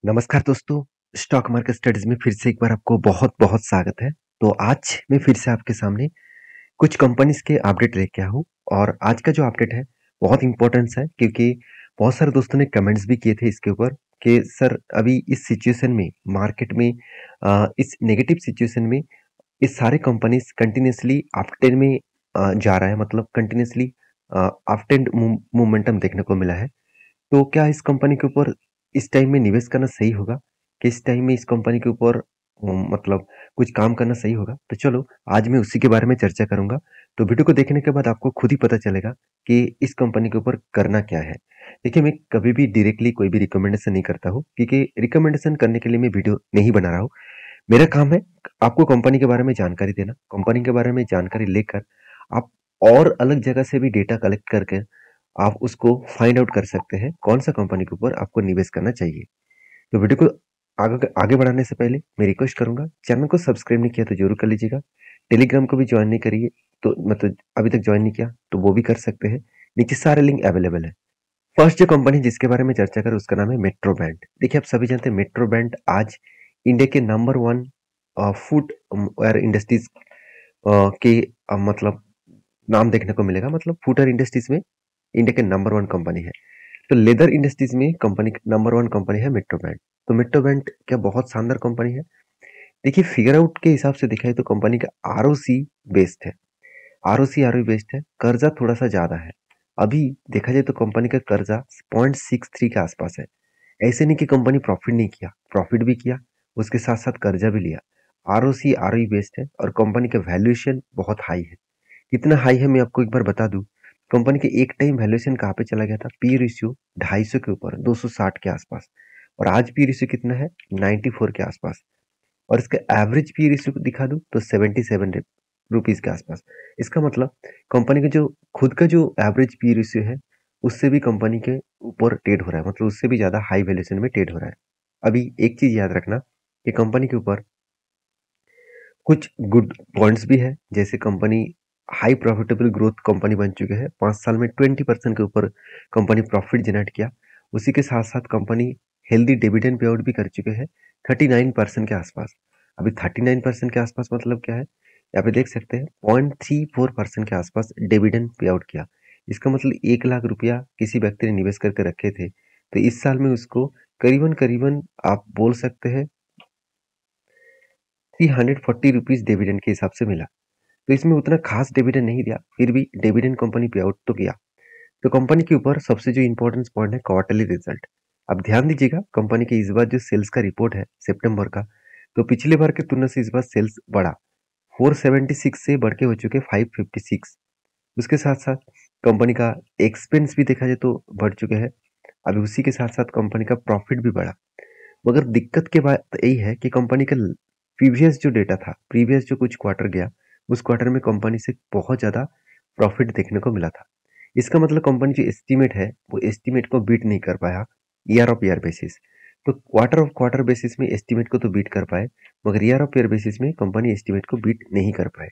नमस्कार दोस्तों, stock market studies में फिर से एक बार आपको बहुत-बहुत स्वागत है। तो आज मैं फिर से आपके सामने कुछ कंपनीज के अपडेट लेके आया हूँ और आज का जो अपडेट है बहुत इम्पोर्टेंस है क्योंकि बहुत सारे दोस्तों ने कमेंट्स भी किए थे इसके ऊपर कि सर अभी इस सिचुएशन में मार्केट में इस नेगेटिव सिचुएशन में ये सारे कंपनीज कंटिन्यूअसली अपट्रेंड में जा रहा है मतलब कंटिन्यूअसली अपट्रेंड मोमेंटम देखने को मिला है। तो क्या इस कंपनी के ऊपर इस टाइम में निवेश करना सही होगा? कि इस टाइम में इस कंपनी के ऊपर मतलब कुछ काम करना सही होगा? तो चलो आज मैं उसी के बारे में चर्चा करूँगा। तो वीडियो को देखने के बाद आपको खुद ही पता चलेगा कि इस कंपनी के ऊपर करना क्या है। देखिए मैं कभी भी डायरेक्टली कोई भी रिकमेंडेशन नहीं करता हूँ क्योंकि रिकमेंडेशन करने के लिए मैं वीडियो नहीं बना रहा हूँ। मेरा काम है आपको कंपनी के बारे में जानकारी देना। कंपनी के बारे में जानकारी लेकर आप और अलग जगह से भी डेटा कलेक्ट करके आप उसको फाइंड आउट कर सकते हैं कौन सा कंपनी के ऊपर आपको निवेश करना चाहिए। तो वीडियो को आगे आगे बढ़ाने से पहले मैं रिक्वेस्ट करूंगा चैनल को सब्सक्राइब नहीं किया तो जरूर कर लीजिएगा। टेलीग्राम को भी ज्वाइन नहीं करिए तो मतलब अभी तक ज्वाइन नहीं किया तो वो भी कर सकते हैं। नीचे सारे लिंक अवेलेबल है। फर्स्ट जो कंपनी जिसके बारे में चर्चा करें उसका नाम है मेट्रो बैंड। देखिए आप सभी जानते हैं मेट्रो बैंड आज इंडिया के number one footwear industries के मतलब नाम देखने को मिलेगा। मतलब फूडवेयर इंडस्ट्रीज में इंडिया के नंबर वन कंपनी है। तो लेदर इंडस्ट्रीज में कंपनी नंबर वन कंपनी है मेट्रो बैंड। तो मेट्रो बैंड क्या बहुत शानदार कंपनी है। देखिए फिगर आउट के हिसाब से देखा है तो कंपनी का आरओसी बेस्ड है। आरओई बेस्ड है। कर्जा थोड़ा सा ज्यादा है। अभी देखा जाए तो कंपनी का कर्जा 0.63 के आसपास है। ऐसे नहीं कि कंपनी प्रॉफिट नहीं किया, प्रॉफिट भी किया, उसके साथ साथ कर्जा भी लिया। आरओई बेस्ड है और कंपनी का वैल्यूएशन बहुत हाई है। कितना हाई है मैं आपको एक बार बता दूं। कंपनी के एक टाइम वैल्यूएशन कहाँ पे चला गया था, पी रेशियो 250 के ऊपर 260 के आसपास। और आज पी रेशियो कितना है, 94 के आसपास। और इसका एवरेज पी रेशियो दिखा दूं तो 77 रुपीज के आसपास। इसका मतलब कंपनी का जो खुद का जो एवरेज पी रेशियो है उससे भी कंपनी के ऊपर ट्रेड हो रहा है, मतलब उससे भी ज्यादा हाई वैल्यूएशन में ट्रेड हो रहा है। अभी एक चीज याद रखना कि कंपनी के ऊपर कुछ गुड पॉइंट्स भी है, जैसे company high profitable growth company बन चुके हैं। 5 साल में 20% के ऊपर कंपनी प्रॉफिट जनरेट किया। उसी के साथ साथ company healthy dividend pay out भी कर चुके हैं 39% के आसपास। अभी 39% के आसपास मतलब क्या है, यहाँ पे देख सकते हैं 0.34% के आसपास डिविडेंड पे आउट किया। इसका मतलब 1 लाख रुपया किसी व्यक्ति ने निवेश करके रखे थे तो इस साल में उसको करीबन करीबन आप बोल सकते हैं 340 रुपीज डिविडेंड के हिसाब से मिला। तो इसमें उतना खास डिविडेंड नहीं दिया, फिर भी डिविडेंड कंपनी पे आउट तो किया। तो कंपनी के ऊपर सबसे जो इंपॉर्टेंट पॉइंट है क्वार्टरली रिजल्ट। अब ध्यान दीजिएगा कंपनी के इस बार जो सेल्स का रिपोर्ट है सितंबर का, तो पिछले बार की तुलना से इस बार सेल्स बढ़ा। 476 से बढ़ के हो चुके 556। उसके साथ साथ कंपनी का एक्सपेंस भी देखा जाए तो बढ़ चुके हैं। अभी उसी के साथ साथ कंपनी का प्रॉफिट भी बढ़ा। मगर दिक्कत की बात यही है कि कंपनी का प्रीवियस जो डेटा था, प्रीवियस जो कुछ क्वार्टर गया, उस क्वार्टर में कंपनी से बहुत ज़्यादा प्रॉफिट देखने को मिला था। इसका मतलब कंपनी जो एस्टीमेट है वो एस्टीमेट को बीट नहीं कर पाया ईयर ऑफ ईयर बेसिस। तो क्वार्टर ऑफ क्वार्टर बेसिस में एस्टीमेट को तो बीट कर पाए, मगर ईयर ऑफ ईयर बेसिस में कंपनी एस्टीमेट को बीट नहीं कर पाए।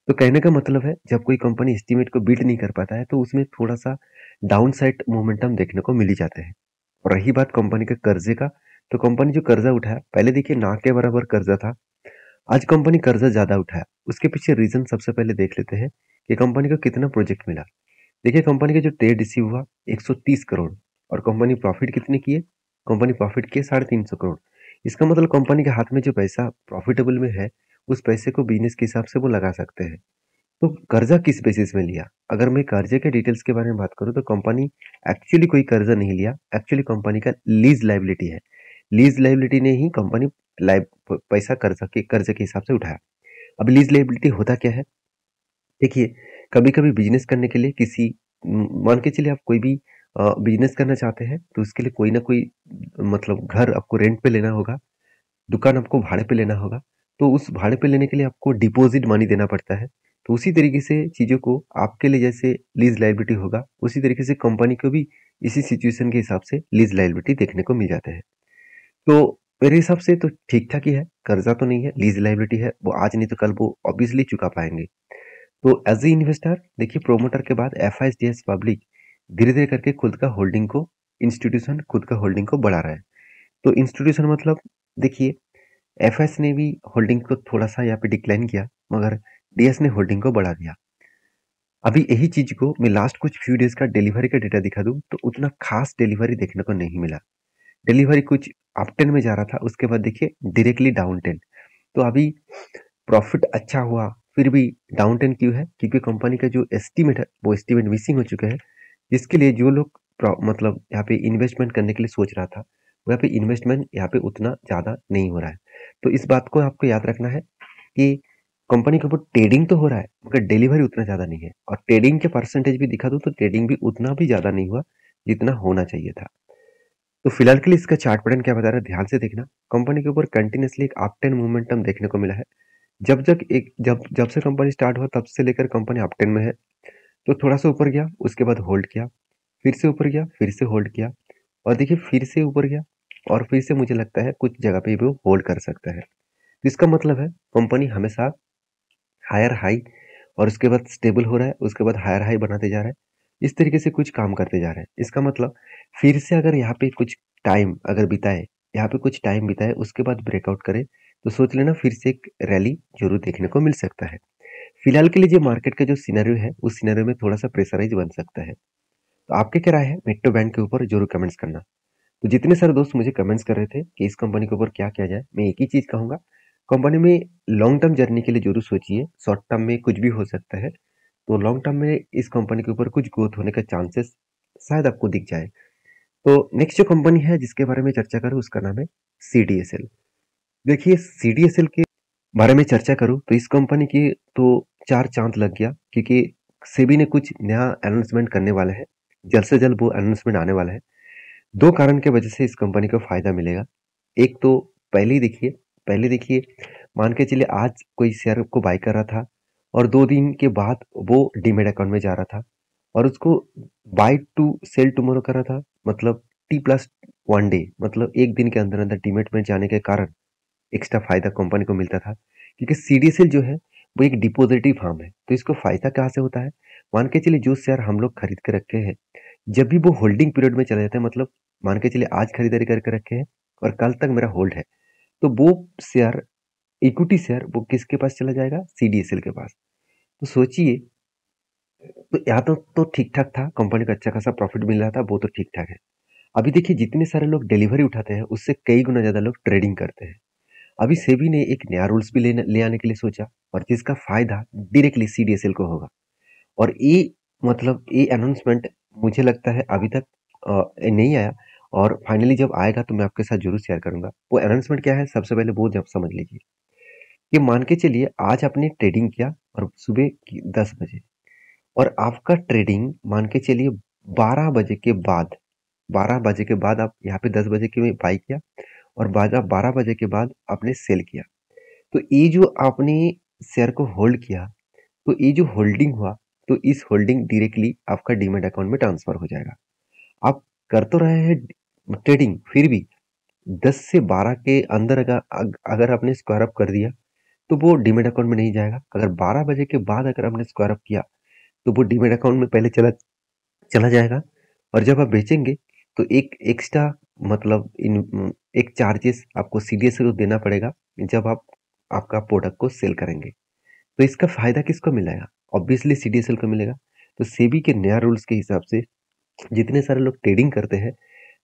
तो कहने का मतलब है जब कोई कंपनी एस्टीमेट को बीट नहीं कर पाता है तो उसमें थोड़ा सा डाउन साइड मोमेंटम देखने को मिल ही जाते हैं। और रही बात कंपनी के कर्जे का, तो कंपनी जो कर्जा उठाया पहले देखिए ना के बराबर कर्जा था, आज कंपनी कर्जा ज्यादा उठाया। उसके पीछे रीजन सबसे पहले देख लेते हैं कि कंपनी को कितना प्रोजेक्ट मिला। देखिए कंपनी का जो ट्रेड रिसीव हुआ 130 करोड़ और कंपनी प्रॉफिट कितने किए, कंपनी प्रॉफिट किए 350 करोड़। इसका मतलब कंपनी के हाथ में जो पैसा प्रॉफिटेबल में है उस पैसे को बिजनेस के हिसाब से वो लगा सकते हैं। तो कर्जा किस बेसिस में लिया, अगर मैं कर्जे के डिटेल्स के बारे में बात करूं तो कंपनी एक्चुअली कोई कर्जा नहीं लिया। एक्चुअली कंपनी का लीज लाइबिलिटी है। लीज लाइबिलिटी ने ही कंपनी पैसा कर्जे के हिसाब से उठाया। अब लीज लाइबिलिटी होता क्या है, देखिए कभी कभी बिजनेस करने के लिए किसी मान के चलिए आप कोई भी बिजनेस करना चाहते हैं तो उसके लिए कोई ना कोई मतलब घर आपको रेंट पे लेना होगा, दुकान आपको भाड़े पे लेना होगा। तो उस भाड़े पे लेने के लिए आपको डिपॉजिट मनी देना पड़ता है। तो उसी तरीके से चीज़ों को आपके लिए जैसे लीज लायबिलिटी होगा उसी तरीके से कंपनी को भी इसी सिचुएशन के हिसाब से लीज लायबिलिटी देखने को मिल जाते हैं। तो मेरे हिसाब से तो ठीक ठाक ही है, कर्जा तो नहीं है, लीज लायबिलिटी है, वो आज नहीं तो कल वो ऑब्वियसली चुका पाएंगे। तो एज ए इन्वेस्टर देखिए प्रोमोटर के बाद एफ पब्लिक धीरे धीरे करके खुद का होल्डिंग को इंस्टीट्यूशन खुद का होल्डिंग को बढ़ा रहा है। तो इंस्टीट्यूशन मतलब देखिए, एफएस ने भी होल्डिंग को थोड़ा सा यहाँ पे डिक्लाइन किया, मगर डीएस ने होल्डिंग को बढ़ा दिया। अभी यही चीज को मैं लास्ट कुछ फ्यू डेज का डिलीवरी का डेटा दिखा दूं तो उतना खास डिलीवरी देखने को नहीं मिला। डिलीवरी कुछ अप 10 में जा रहा था, उसके बाद देखिए डायरेक्टली डाउन 10। तो अभी प्रॉफिट अच्छा हुआ, फिर भी डाउन 10 क्यों है? क्योंकि कंपनी का जो एस्टीमेट है वो एस्टीमेट मिसिंग हो चुका है, जिसके लिए जो लोग मतलब यहाँ पे इन्वेस्टमेंट करने के लिए सोच रहा था, वो यहाँ पे इन्वेस्टमेंट यहाँ पे उतना ज्यादा नहीं हो रहा है। तो इस बात को आपको याद रखना है कि कंपनी के ऊपर ट्रेडिंग तो हो रहा है मगर डिलीवरी उतना ज्यादा नहीं है, और ट्रेडिंग के परसेंटेज भी दिखा दूं तो ट्रेडिंग भी उतना भी ज्यादा नहीं हुआ जितना होना चाहिए था। तो फिलहाल के लिए इसका चार्ट पैटर्न क्या बता रहा है, ध्यान से देखना। कंपनी के ऊपर कंटिन्यूसली एक अप टेन मोमेंटम देखने को मिला है। जब जब से कंपनी स्टार्ट हुआ तब से लेकर कंपनी अप टेन में है। तो थोड़ा सा ऊपर गया, उसके बाद होल्ड किया, फिर से ऊपर गया, फिर से होल्ड किया, और देखिए फिर से ऊपर गया, और फिर से मुझे लगता है कुछ जगह पे भी वो होल्ड कर सकता है। तो इसका मतलब है कंपनी हमेशा हायर हाई और उसके बाद स्टेबल हो रहा है, उसके बाद हायर हाई बनाते जा रहा है। इस तरीके से कुछ काम करते जा रहे हैं। इसका मतलब फिर से अगर यहाँ पे कुछ टाइम अगर बिताए, यहाँ पे कुछ टाइम बिताए, उसके बाद ब्रेकआउट करे, तो सोच लेना फिर से एक रैली जरूर देखने को मिल सकता है। फिलहाल के लिए जो मार्केट का जो सिनेरियो है उस सिनेरियो में थोड़ा सा प्रेशराइज बन सकता है। तो आपके क्या राय है मेट्रो बैंक के ऊपर जरूर कमेंट्स करना। तो जितने सारे दोस्त मुझे कमेंट्स कर रहे थे कि इस कंपनी के ऊपर क्या किया जाए, मैं एक ही चीज कहूंगा, कंपनी में लॉन्ग टर्म जर्नी के लिए जरूर सोचिए। शॉर्ट टर्म में कुछ भी हो सकता है, तो लॉन्ग टर्म में इस कंपनी के ऊपर कुछ ग्रोथ होने का चांसेस शायद आपको दिख जाए। तो नेक्स्ट जो कंपनी है जिसके बारे में चर्चा करूँ उसका नाम है सीडीएसएल। देखिए सीडीएसएल के बारे में चर्चा करूँ तो इस कंपनी की तो चार चांद लग गया, क्योंकि सेबी ने कुछ नया अनाउंसमेंट करने वाला है। जल्द से जल्द वो अनाउंसमेंट आने वाला है। दो कारण के वजह से इस कंपनी को फायदा मिलेगा। एक तो पहले देखिए मान के चलिए आज कोई शेयर को बाय कर रहा था और 2 दिन के बाद वो डीमेट अकाउंट में जा रहा था और उसको बाय टू सेल टुमारो कर रहा था, मतलब T+1 डे, मतलब एक दिन के अंदर अंदर डीमेट में जाने के कारण एक्स्ट्रा फायदा कंपनी को मिलता था। क्योंकि सीडीएसएल जो है वो एक डिपॉजिटरी फार्म है, तो इसको फायदा कहाँ से होता है? मान के चलिए जो शेयर हम लोग खरीद के रखे हैं, जब भी वो होल्डिंग पीरियड में चले जाते हैं, मतलब मान के चलिए आज खरीदारी करके रखे हैं और कल तक मेरा होल्ड है, तो वो शेयर, इक्विटी शेयर, वो किसके पास चला जाएगा? सीडीएसएल के पास। तो सोचिए, तो या तो ठीक ठाक था, कंपनी का अच्छा खासा प्रॉफिट मिल रहा था, वो तो ठीक ठाक है। अभी देखिए जितने सारे लोग डिलीवरी उठाते हैं उससे कई गुना ज्यादा लोग ट्रेडिंग करते हैं। अभी सेबी ने एक नया रूल्स भी ले आने के लिए सोचा, और जिसका फायदा डायरेक्टली सीडीएसएल को होगा। और ये मतलब ये अनाउंसमेंट मुझे लगता है अभी तक नहीं आया, और फाइनली जब आएगा तो मैं आपके साथ जरूर शेयर करूंगा। वो अनाउंसमेंट क्या है, सबसे पहले वो जब समझ लीजिए कि मान के चलिए आज आपने ट्रेडिंग किया और सुबह की 10 बजे, और आपका ट्रेडिंग मान के चलिए 12 बजे के बाद, 12 बजे के बाद आप यहाँ पे 10 बजे के में बाई किया, और 12 बजे के बाद आपने सेल किया। तो ये जो आपने शेयर को होल्ड किया, तो ये जो होल्डिंग हुआ, तो इस होल्डिंग डायरेक्टली आपका डीमेट अकाउंट में ट्रांसफर हो जाएगा। आप कर तो रहे हैं ट्रेडिंग, फिर भी 10 से 12 के अंदर अगर आपने स्क्वायर अप कर दिया तो वो डीमेट अकाउंट में नहीं जाएगा। अगर 12 बजे के बाद अगर आपने स्क्वायर अप किया तो वो डीमेट अकाउंट में पहले चला चला जाएगा, और जब आप बेचेंगे तो एक एक्स्ट्रा मतलब एक चार्जेस आपको सीडीएस को देना पड़ेगा जब आप आपका प्रोडक्ट को सेल करेंगे। तो इसका फायदा किसको मिलेगा? ऑब्वियसली सीडीएसएल को मिलेगा। तो सेबी के नया रूल्स के हिसाब से जितने सारे लोग ट्रेडिंग करते हैं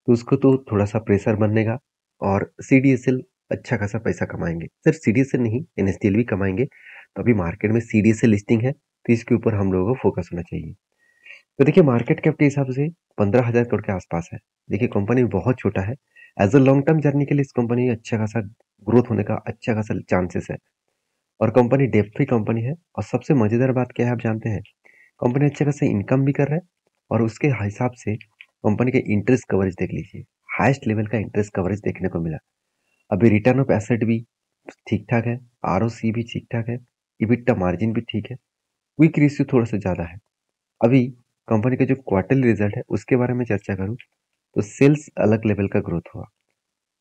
तो उसको तो थोड़ा सा प्रेशर बनेगा, और सीडीएसएल अच्छा खासा पैसा कमाएंगे। सिर्फ सीडीएसएल नहीं, एनएसडीएल भी कमाएंगे। तो अभी मार्केट में सीडीएसएल लिस्टिंग है, तो इसके ऊपर हम लोगों को फोकस होना चाहिए। तो देखिए मार्केट कैप के हिसाब से 15,000 करोड़ के आसपास है। देखिए कंपनी बहुत छोटा है। As a long term journey के लिए इस कंपनी अच्छा खासा ग्रोथ होने का अच्छा खासा चांसेस है, और कंपनी डेब्ट फ्री कंपनी है। और सबसे मजेदार बात क्या है आप जानते हैं? कंपनी अच्छा खासा इनकम भी कर रहा है, और उसके हिसाब से कंपनी के इंटरेस्ट कवरेज देख लीजिए, हाईएस्ट लेवल का इंटरेस्ट कवरेज देखने को मिला। अभी रिटर्न ऑफ एसेट भी ठीक ठाक है, आरओसी भी ठीक ठाक है, इबिटा मार्जिन भी ठीक है, क्विक रेशियो थोड़ा सा ज्यादा है। अभी कंपनी का जो क्वार्टरली रिजल्ट है उसके बारे में चर्चा करूं तो सेल्स अलग लेवल का ग्रोथ हुआ।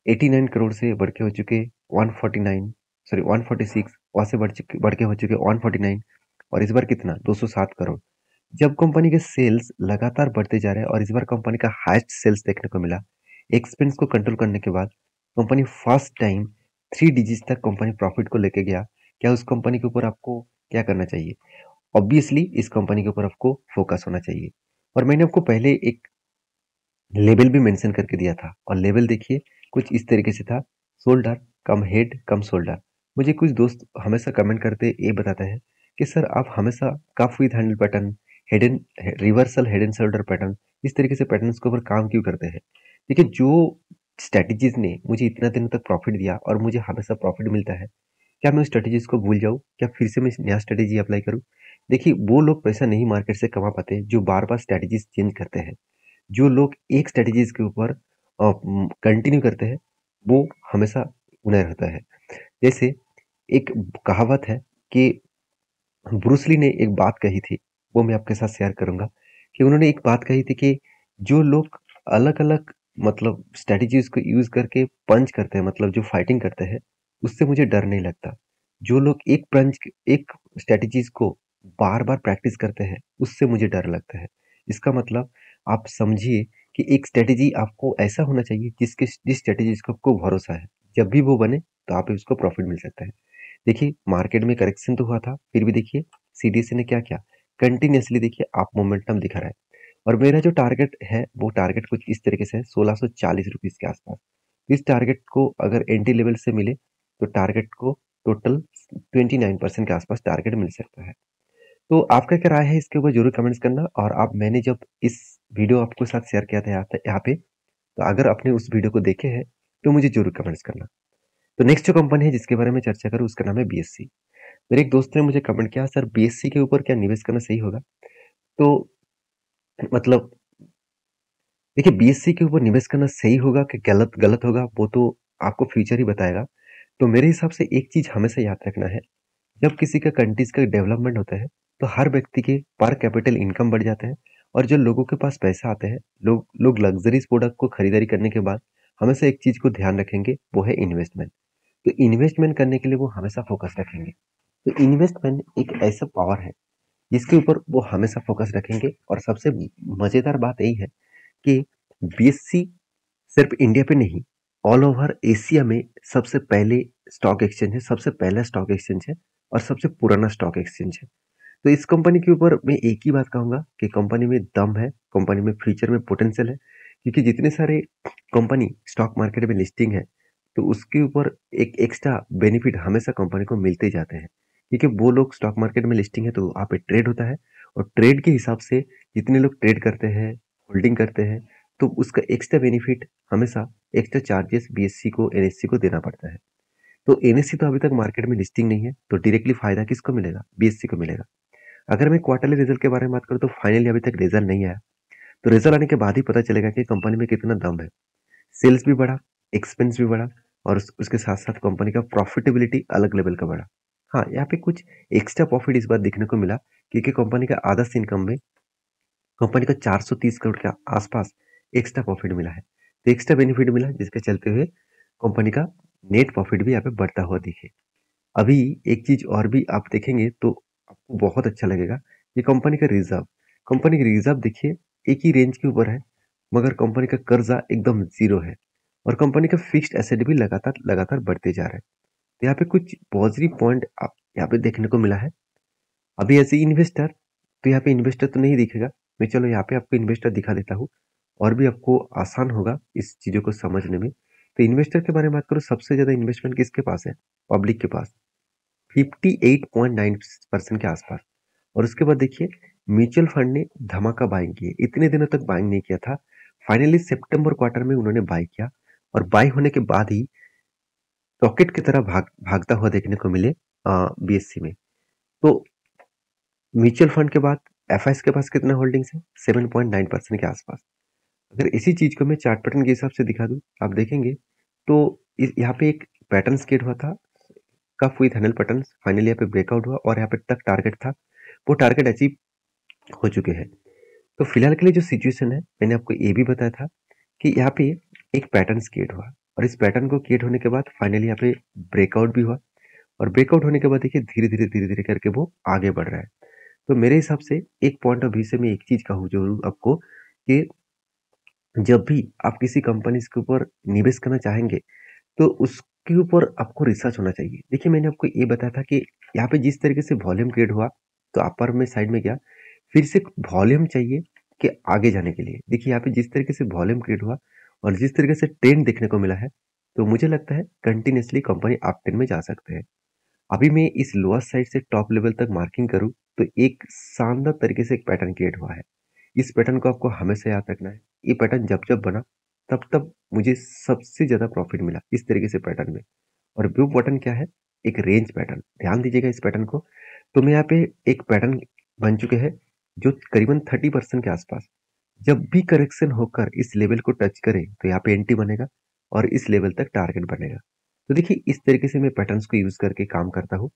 89 करोड़ से बढ़ के हो चुके 149, सॉरी 146, वहां से बढ़ के हो चुके 149, और इस बार कितना 207 करोड़। जब कंपनी के सेल्स लगातार बढ़ते जा रहे हैं और इस बार कंपनी का हाईएस्ट सेल्स देखने को मिला एक्सपेंस को कंट्रोल करने के बाद, कंपनी फर्स्ट टाइम 3 डिजिट तक कंपनी प्रॉफिट को लेके गया, क्या उस कंपनी के ऊपर आपको क्या करना चाहिए? ऑब्वियसली इस कंपनी के ऊपर आपको फोकस होना चाहिए। और मैंने आपको पहले एक लेवल भी मेंशन करके दिया था, और लेवल देखिए कुछ इस तरीके से था, शोल्डर कम हेड कम शोल्डर। मुझे कुछ दोस्त हमेशा कमेंट करते ये बताते हैं कि सर आप हमेशा cup with handle pattern, head and reversal head and shoulder pattern, इस तरीके से पैटर्न्स के ऊपर काम क्यों करते हैं? देखिए, जो स्ट्रेटेजीज ने मुझे इतना दिनों तक प्रॉफिट दिया और मुझे हमेशा प्रॉफिट मिलता है, क्या मैं उस स्ट्रेटेजीज को भूल जाऊँ? क्या फिर से मैं नया स्ट्रेटेजी अप्लाई करूँ? देखिए, वो लोग पैसा नहीं मार्केट से कमा पाते जो बार बार स्ट्रेटेजीज चेंज करते हैं। जो लोग एक स्ट्रेटेजीज के ऊपर कंटिन्यू करते हैं, वो हमेशा विनर होता है। जैसे एक कहावत है कि ब्रूस ली ने एक बात कही थी, वो मैं आपके साथ शेयर करूंगा। कि उन्होंने एक बात कही थी कि जो लोग अलग अलग मतलब स्ट्रेटेजीज को यूज करके पंच करते हैं, मतलब जो फाइटिंग करते हैं, उससे मुझे डर नहीं लगता। जो लोग एक स्ट्रेटेजीज को बार बार प्रैक्टिस करते हैं, उससे मुझे डर लगता है। इसका मतलब आप समझिए कि एक स्ट्रेटेजी आपको ऐसा होना चाहिए जिस स्ट्रेटेजीज को आपको भरोसा है, जब भी वो बने तो आप उसको प्रॉफिट मिल सकता है। देखिए, मार्केट में करेक्शन तो हुआ था, फिर भी देखिए सीडीएसए ने क्या किया, कंटिन्यूअसली देखिए आप मोमेंटम दिखा रहा है। और मेरा जो टारगेट है वो टारगेट कुछ इस तरीके से है, 1640 रुपीज के आसपास। इस टारगेट को अगर एंट्री लेवल से मिले तो टारगेट को टोटल 29% के आसपास टारगेट मिल सकता है। तो आपका क्या राय है इसके ऊपर जरूर कमेंट्स करना। और आप मैंने जब इस वीडियो आपके साथ शेयर किया था यहाँ पे, तो अगर आपने उस वीडियो को देखे हैं तो मुझे जरूर कमेंट्स करना। तो नेक्स्ट जो कंपनी है जिसके बारे में चर्चा करूँ उसका नाम है बीएससी। मेरे एक दोस्त ने मुझे कमेंट किया, सर बीएससी के ऊपर क्या निवेश करना सही होगा? तो मतलब देखिए, बीएससी के ऊपर निवेश करना सही होगा कि गलत गलत होगा, वो तो आपको फ्यूचर ही बताएगा। तो मेरे हिसाब से एक चीज हमेशा याद रखना है, जब किसी का कंट्रीज का डेवलपमेंट होता है तो हर व्यक्ति के पर कैपिटल इनकम बढ़ जाता है। और जो लोगों के पास पैसा आते हैं, लोग लोग लग्जरीज प्रोडक्ट को खरीदारी करने के बाद हमेशा एक चीज को ध्यान रखेंगे, वो है इन्वेस्टमेंट। तो इन्वेस्टमेंट करने के लिए वो हमेशा फोकस रखेंगे। तो इन्वेस्टमेंट एक ऐसा पावर है जिसके ऊपर वो हमेशा फोकस रखेंगे। और सबसे मजेदार बात यही है कि बीएससी सिर्फ इंडिया पे नहीं, ऑल ओवर एशिया में सबसे पहले स्टॉक एक्सचेंज है, सबसे पहला स्टॉक एक्सचेंज है और सबसे पुराना स्टॉक एक्सचेंज है। तो इस कंपनी के ऊपर मैं एक ही बात कहूंगा कि कंपनी में दम है, कंपनी में फ्यूचर में पोटेंशियल है। क्योंकि जितने सारे कंपनी स्टॉक मार्केट में लिस्टिंग है, तो उसके ऊपर एक एक्स्ट्रा बेनिफिट हमेशा कंपनी को मिलते ही जाते हैं। क्योंकि वो लोग स्टॉक मार्केट में लिस्टिंग है तो वहाँ पे ट्रेड होता है, और ट्रेड के हिसाब से जितने लोग ट्रेड करते हैं, होल्डिंग करते हैं, तो उसका एक्स्ट्रा बेनिफिट हमेशा एक्स्ट्रा चार्जेस बीएससी को एनएससी को देना पड़ता है। तो एनएससी तो अभी तक मार्केट में लिस्टिंग नहीं है, तो डायरेक्टली फायदा किसको मिलेगा? बीएससी को मिलेगा। अगर मैं क्वार्टरली रिजल्ट के बारे में बात करूँ तो फाइनली अभी तक रिजल्ट नहीं आया। तो रिजल्ट आने के बाद ही पता चलेगा कि कंपनी में कितना दम है। सेल्स भी बढ़ा, एक्सपेंस भी बढ़ा, और उसके साथ साथ कंपनी का प्रॉफिटेबिलिटी अलग लेवल का बढ़ा। हाँ, यहाँ पे कुछ एक्स्ट्रा प्रॉफिट इस बार देखने को मिला, क्योंकि कंपनी का आधा से इनकम में कंपनी को 430 करोड़ के आसपास एक्स्ट्रा प्रॉफिट मिला है। तो एक्स्ट्रा बेनिफिट मिला जिसके चलते हुए कंपनी का नेट प्रॉफिट भी यहाँ पे बढ़ता हुआ दिखे। अभी एक चीज और भी आप देखेंगे तो आपको बहुत अच्छा लगेगा, ये कंपनी का रिजर्व देखिए एक ही रेंज के ऊपर है, मगर कंपनी का कर्जा एकदम जीरो है। और कंपनी का फिक्स्ड एसेट भी लगातार लगातार बढ़ते जा रहा है। तो यहाँ पे कुछ पॉजिटिव पॉइंट आप यहाँ पे देखने को मिला है। अभी ऐसे इन्वेस्टर, तो यहाँ पे इन्वेस्टर तो नहीं दिखेगा, मैं चलो यहाँ पे आपको इन्वेस्टर दिखा देता हूँ, और भी आपको आसान होगा इस चीजों को समझने में। तो इन्वेस्टर के बारे में बात करो, सबसे ज्यादा इन्वेस्टमेंट किसके पास है? पब्लिक के पास, 58.9% के आसपास। और उसके बाद देखिए, म्यूचुअल फंड ने धमाका बाइंग की है, इतने दिनों तक बाइंग नहीं किया था, फाइनली सितंबर क्वार्टर में उन्होंने बाई किया। और बाई होने के बाद ही रॉकेट की तरह भागता हुआ देखने को मिले बीएससी में। तो म्यूचुअल फंड के बाद एफआईएस के पास कितना होल्डिंग्स है? 7.9% के आसपास। अगर इसी चीज को मैं चार्ट पैटर्न के हिसाब से दिखा दूं, आप देखेंगे तो यहाँ पे एक पैटर्न क्रिएट हुआ था, cup with handle pattern, finally यहाँ पे ब्रेकआउट हुआ और यहाँ पे तक टारगेट था, वो टारगेट अचीव हो चुके हैं। तो फिलहाल के लिए जो सिचुएशन है, मैंने आपको ये भी बताया था कि यहाँ पे एक पैटर्न क्रिएट हुआ, और इस पैटर्न को क्रिएट होने के बाद फाइनली यहाँ पे ब्रेकआउट भी हुआ। और ब्रेकआउट होने के बाद देखिए धीरे धीरे करके वो आगे बढ़ रहा है। तो मेरे हिसाब से एक पॉइंट ऑफ व्यू से मैं एक चीज कहूँ जरूर आपको, कि जब भी आप किसी कंपनी के ऊपर निवेश करना चाहेंगे, तो उसके ऊपर आपको रिसर्च होना चाहिए। देखिए मैंने आपको ये बताया था कि यहाँ पे जिस तरीके से वॉल्यूम क्रिएट हुआ, तो अपर में साइड में गया, फिर से वॉल्यूम चाहिए कि आगे जाने के लिए। देखिए यहाँ पे जिस तरीके से वॉल्यूम क्रिएट हुआ और जिस तरीके से ट्रेंड देखने को मिला है, तो मुझे लगता है कंटिन्यूअसली कंपनी अप ट्रेंड में जा सकते हैं। अभी मैं इस लोअर साइड से टॉप लेवल तक मार्किंग करूँ, तो एक शानदार तरीके से एक पैटर्न क्रिएट हुआ है। इस पैटर्न को आपको हमेशा याद रखना है। ये पैटर्न जब जब बना, तब तब मुझे सबसे ज्यादा प्रॉफिट मिला इस तरीके से पैटर्न में। और व्यू पैटर्न क्या है? एक रेंज पैटर्न। ध्यान दीजिएगा इस पैटर्न को। तो मैं यहाँ पे एक पैटर्न बन चुके हैं जो करीबन 30% के आसपास। जब भी करेक्शन होकर इस लेवल को टच करे, तो यहाँ पे एंट्री बनेगा और इस लेवल तक टारगेट बनेगा। तो देखिए इस तरीके से मैं पैटर्न्स को यूज करके काम करता हूँ।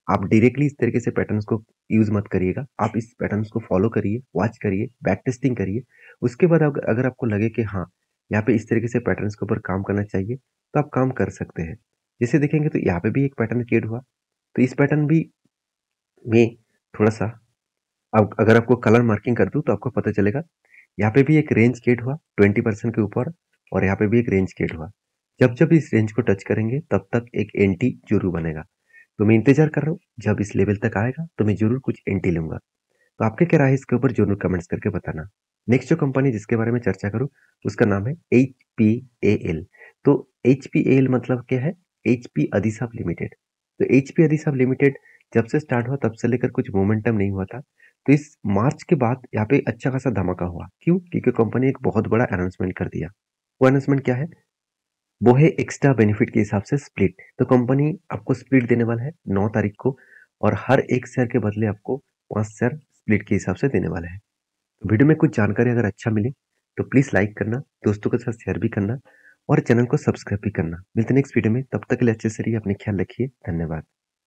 आप डायरेक्टली इस तरीके से पैटर्न्स को यूज मत करिएगा। आप इस पैटर्न्स को फॉलो करिए, वॉच करिए, बैक टेस्टिंग करिए। उसके बाद अगर आपको लगे कि हाँ, यहाँ पे इस तरीके से पैटर्न्स के ऊपर काम करना चाहिए, तो आप काम कर सकते हैं। जैसे देखेंगे तो यहाँ पे भी एक पैटर्न क्रिएट हुआ। तो इस पैटर्न भी में थोड़ा सा, अब अगर आपको कलर मार्किंग कर दूं तो आपको पता चलेगा। यहाँ पे भी एक रेंज क्रिएट हुआ 20% के ऊपर, और यहाँ पे भी एक रेंज क्रिएट हुआ। जब जब इस रेंज को टच करेंगे, तब तक एक एंटी जरूर बनेगा। तो मैं इंतजार कर रहा हूँ, जब इस लेवल तक आएगा तो मैं जरूर कुछ एंटी लूंगा। तो आपके क्या राय है इसके ऊपर, जरूर कमेंट्स करके बताना। नेक्स्ट जो कंपनी जिसके बारे में चर्चा करूँ, उसका नाम है HPAL। तो HPAL मतलब क्या है? HP अधिसाब लिमिटेड। तो HP अधिसाब लिमिटेड जब से स्टार्ट हुआ, तब से लेकर कुछ मोमेंटम नहीं हुआ था। तो इस मार्च के बाद यहाँ पे अच्छा खासा धमाका हुआ। क्यों? क्योंकि कंपनी एक बहुत बड़ा अनाउंसमेंट कर दिया। वो अनाउंसमेंट क्या है? वो है एक्स्ट्रा बेनिफिट के हिसाब से स्प्लिट। तो कंपनी आपको स्प्लिट देने वाला है 9 तारीख को, और हर एक शेयर के बदले आपको 5 शेयर स्प्लिट के हिसाब से देने वाला है। तो वीडियो में कुछ जानकारी अगर अच्छा मिले, तो प्लीज लाइक करना, दोस्तों के साथ शेयर भी करना, और चैनल को सब्सक्राइब भी करना। मिलते हैं नेक्स्ट वीडियो में, तब तक के लिए अच्छे से रहिए, अपने ख्याल रखिए। धन्यवाद।